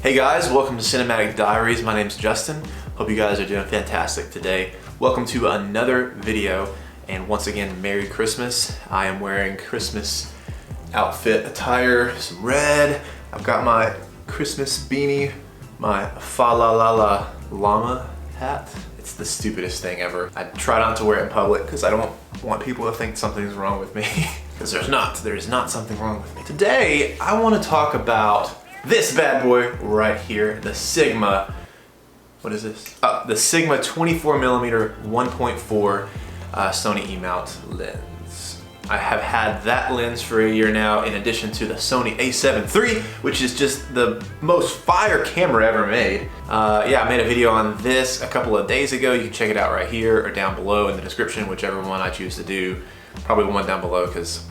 Hey guys, welcome to Cinematic Diaries. My name's Justin. Hope you guys are doing fantastic today. Welcome to another video, and once again, Merry Christmas. I am wearing Christmas outfit attire, some red. I've got my Christmas beanie, my fa la la la llama hat. It's the stupidest thing ever. I try not to wear it in public because I don't want people to think something's wrong with me. Because there is not something wrong with me. Today, I want to talk about this bad boy right here, the Sigma, what is this? The Sigma 24mm 1.4 Sony E-mount lens. I have had that lens for a year now, in addition to the Sony A7 III, which is just the most fire camera ever made. Yeah, I made a video on this a couple of days ago. You can check it out right here or down below in the description, whichever one I choose to do. Probably one down below because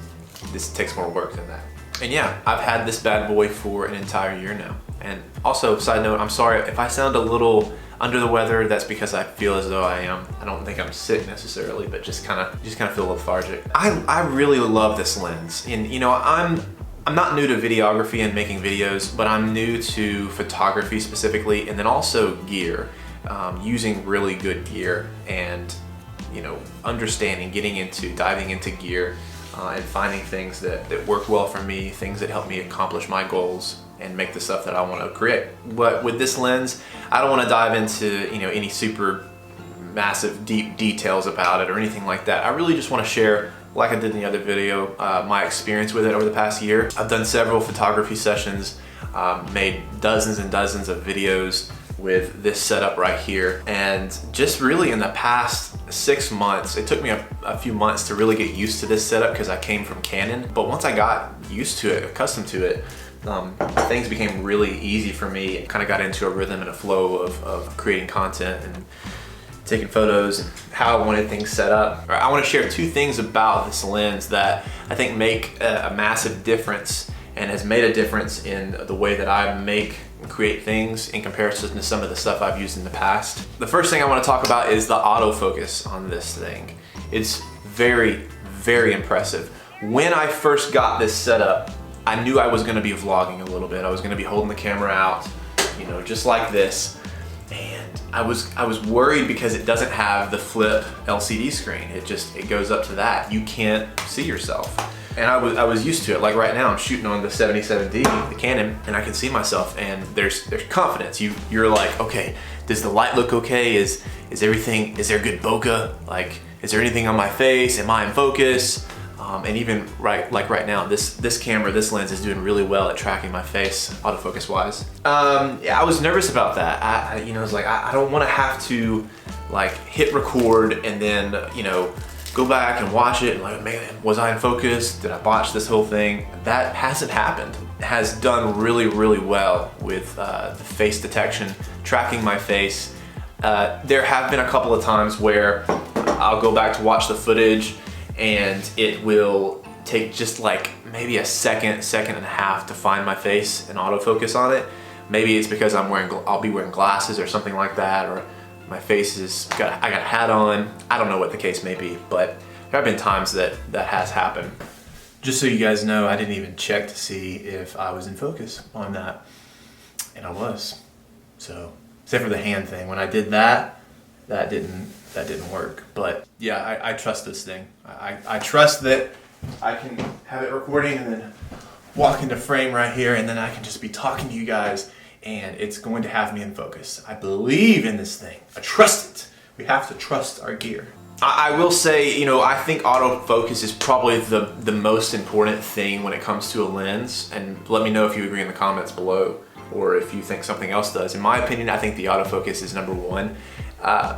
this takes more work than that. And yeah, I've had this bad boy for an entire year now. And also, side note, I'm sorry if I sound a little under the weather. That's because I feel as though I am. I don't think I'm sick necessarily, but just kind of feel lethargic. I really love this lens. And you know, I'm not new to videography and making videos, but I'm new to photography specifically, and then also gear, using really good gear, and you know, understanding, diving into gear. And finding things that work well for me, things that help me accomplish my goals and make the stuff that I want to create. But with this lens, I don't want to dive into any super massive deep details about it or anything like that. I really just want to share, like I did in the other video, my experience with it over the past year. I've done several photography sessions, made dozens and dozens of videos with this setup right here, and just really in the past 6 months, it took me a few months to really get used to this setup because I came from Canon, but once I got used to it, accustomed to it, things became really easy for me. Kind of got into a rhythm and a flow of creating content and taking photos and how I wanted things set up. I want to share two things about this lens that I think make a massive difference and has made a difference in the way that I make and create things in comparison to some of the stuff I've used in the past. The first thing I want to talk about is the autofocus on this thing. It's very, very impressive. When I first got this setup, I knew I was going to be vlogging a little bit. I was going to be holding the camera out, just like this. And I was worried because it doesn't have the flip LCD screen. It goes up to that. You can't see yourself. And I was used to it. Like right now, I'm shooting on the 77D, the Canon, and I can see myself, and there's confidence. You're like, okay, does the light look okay? Is there good bokeh? Like, is there anything on my face? Am I in focus? And even right now, this camera, this lens is doing really well at tracking my face, autofocus wise. Yeah, I was nervous about that. I was like, I don't want to have to like hit record and then go back and watch it and like, man, was I in focus? Did I botch this whole thing? That hasn't happened. It has done really, really well with the face detection, tracking my face. There have been a couple of times where I'll go back to watch the footage and it will take just like maybe a second and a half to find my face and autofocus on it. Maybe it's because I'll be wearing glasses or something like that, or my face I got a hat on. I don't know what the case may be, but there have been times that has happened. Just so you guys know, I didn't even check to see if I was in focus on that, and I was. So, except for the hand thing, when I did that didn't work. But yeah, I trust this thing. I trust that I can have it recording and then walk into frame right here, and then I can just be talking to you guys, and it's going to have me in focus. I believe in this thing. I trust it. We have to trust our gear. I will say, I think autofocus is probably the most important thing when it comes to a lens, and let me know if you agree in the comments below, or if you think something else does. In my opinion, I think the autofocus is number one.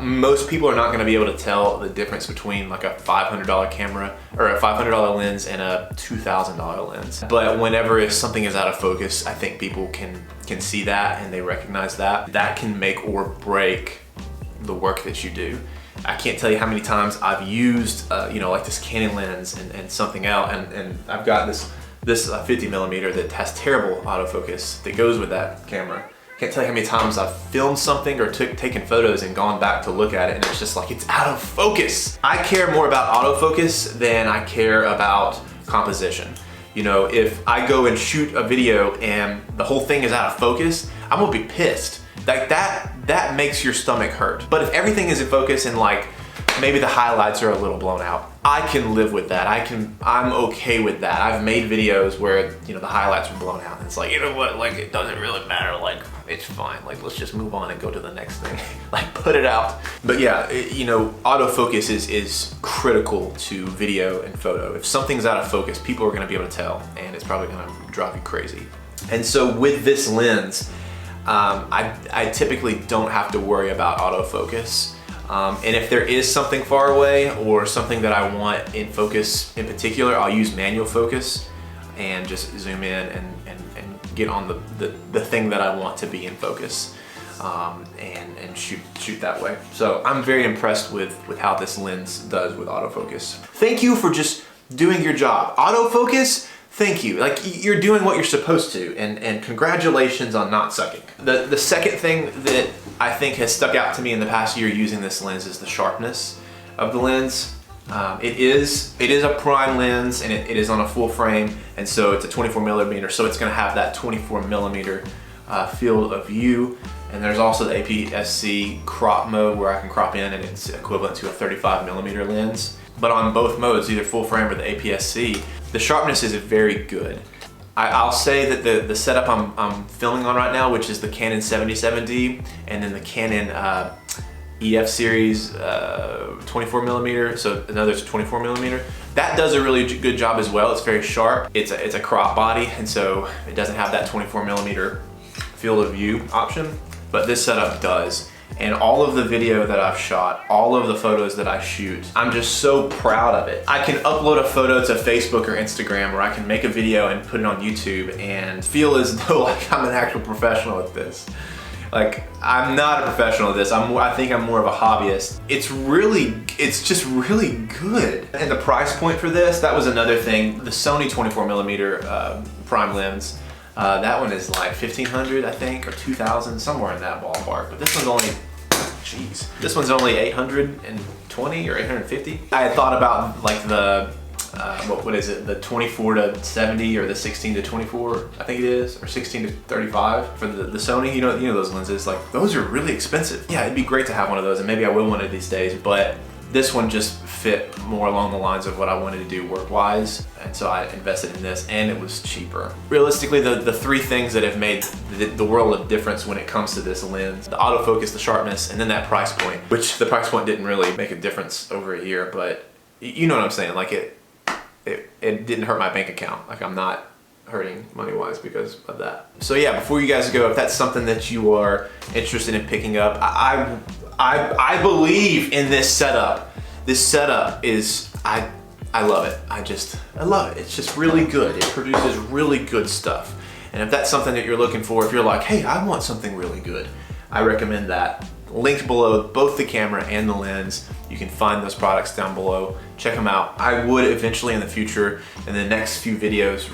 Most people are not going to be able to tell the difference between like a $500 camera or a $500 lens and a $2,000 lens. But whenever something is out of focus, I think people can see that, and they recognize that. That can make or break the work that you do. I can't tell you how many times I've used, like this Canon lens and something else, and I've got this 50mm that has terrible autofocus that goes with that camera. Can't tell you how many times I've filmed something or taken photos and gone back to look at it, and it's just like, it's out of focus. I care more about autofocus than I care about composition. You know, if I go and shoot a video and the whole thing is out of focus, I'm gonna be pissed. Like that makes your stomach hurt. But if everything is in focus and like maybe the highlights are a little blown out, I can live with that. I'm okay with that. I've made videos where, you know, the highlights are blown out and it's like, you know what, like it doesn't really matter, like it's fine. Like let's just move on and go to the next thing. Like put it out. But yeah, you know, autofocus is critical to video and photo. If something's out of focus, people are gonna be able to tell and it's probably gonna drive you crazy. And so with this lens, I typically don't have to worry about autofocus. And if there is something far away or something that I want in focus in particular, I'll use manual focus and just zoom in and get on the thing that I want to be in focus and shoot that way. So I'm very impressed with how this lens does with autofocus. Thank you for just doing your job. Autofocus, thank you. Like you're doing what you're supposed to, and congratulations on not sucking. The second thing that I think has stuck out to me in the past year using this lens is the sharpness of the lens. It is a prime lens and it is on a full frame, and so it's a 24 millimeter, so it's gonna have that 24 millimeter field of view. And there's also the APS-C crop mode where I can crop in and it's equivalent to a 35 millimeter lens. But on both modes, either full frame or the APS-C, the sharpness is very good. I'll say that the setup I'm filming on right now, which is the Canon 77D and then the Canon EF series 24 millimeter, so another 24 millimeter, that does a really good job as well. It's very sharp. It's a crop body, and so it doesn't have that 24 millimeter field of view option, but this setup does. And all of the video that I've shot, all of the photos that I shoot, I'm just so proud of it. I can upload a photo to Facebook or Instagram, or I can make a video and put it on YouTube and feel as though like I'm an actual professional at this. Like, I'm not a professional at this. I think I'm more of a hobbyist. It's just really good. And the price point for this, that was another thing. The Sony 24 millimeter prime lens, that one is like $1,500, I think, or $2,000, somewhere in that ballpark. But this one's only, jeez, this one's only 820 or 850. I had thought about like the, what is it, the 24 to 70 or the 16 to 24, I think it is, or 16 to 35 for the Sony. You know those lenses, like those are really expensive. Yeah, it'd be great to have one of those, and maybe I will one of these days, but this one just fit more along the lines of what I wanted to do work-wise, and so I invested in this, and it was cheaper. Realistically, the three things that have made the world of difference when it comes to this lens, the autofocus, the sharpness, and then that price point, which the price point didn't really make a difference over a year, but you know what I'm saying, like it didn't hurt my bank account. Like I'm not hurting money-wise because of that. So yeah, before you guys go, if that's something that you are interested in picking up, I believe in this setup. This setup is, I love it. I love it. It's just really good. It produces really good stuff. And if that's something that you're looking for, if you're like, hey, I want something really good, I recommend that. Linked below, both the camera and the lens. You can find those products down below. Check them out. I would eventually in the future, in the next few videos,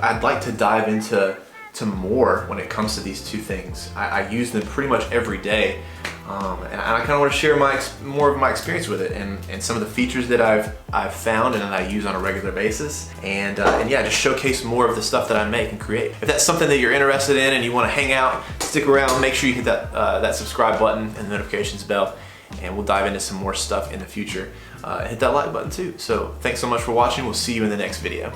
I'd like to dive into more when it comes to these two things. I use them pretty much every day. And I kind of want to share more of my experience with it and some of the features that I've found and that I use on a regular basis, and yeah, just showcase more of the stuff that I make and create. If that's something that you're interested in and you want to hang out, stick around, make sure you hit that subscribe button and the notifications bell, and we'll dive into some more stuff in the future. Hit that like button too. So thanks so much for watching. We'll see you in the next video.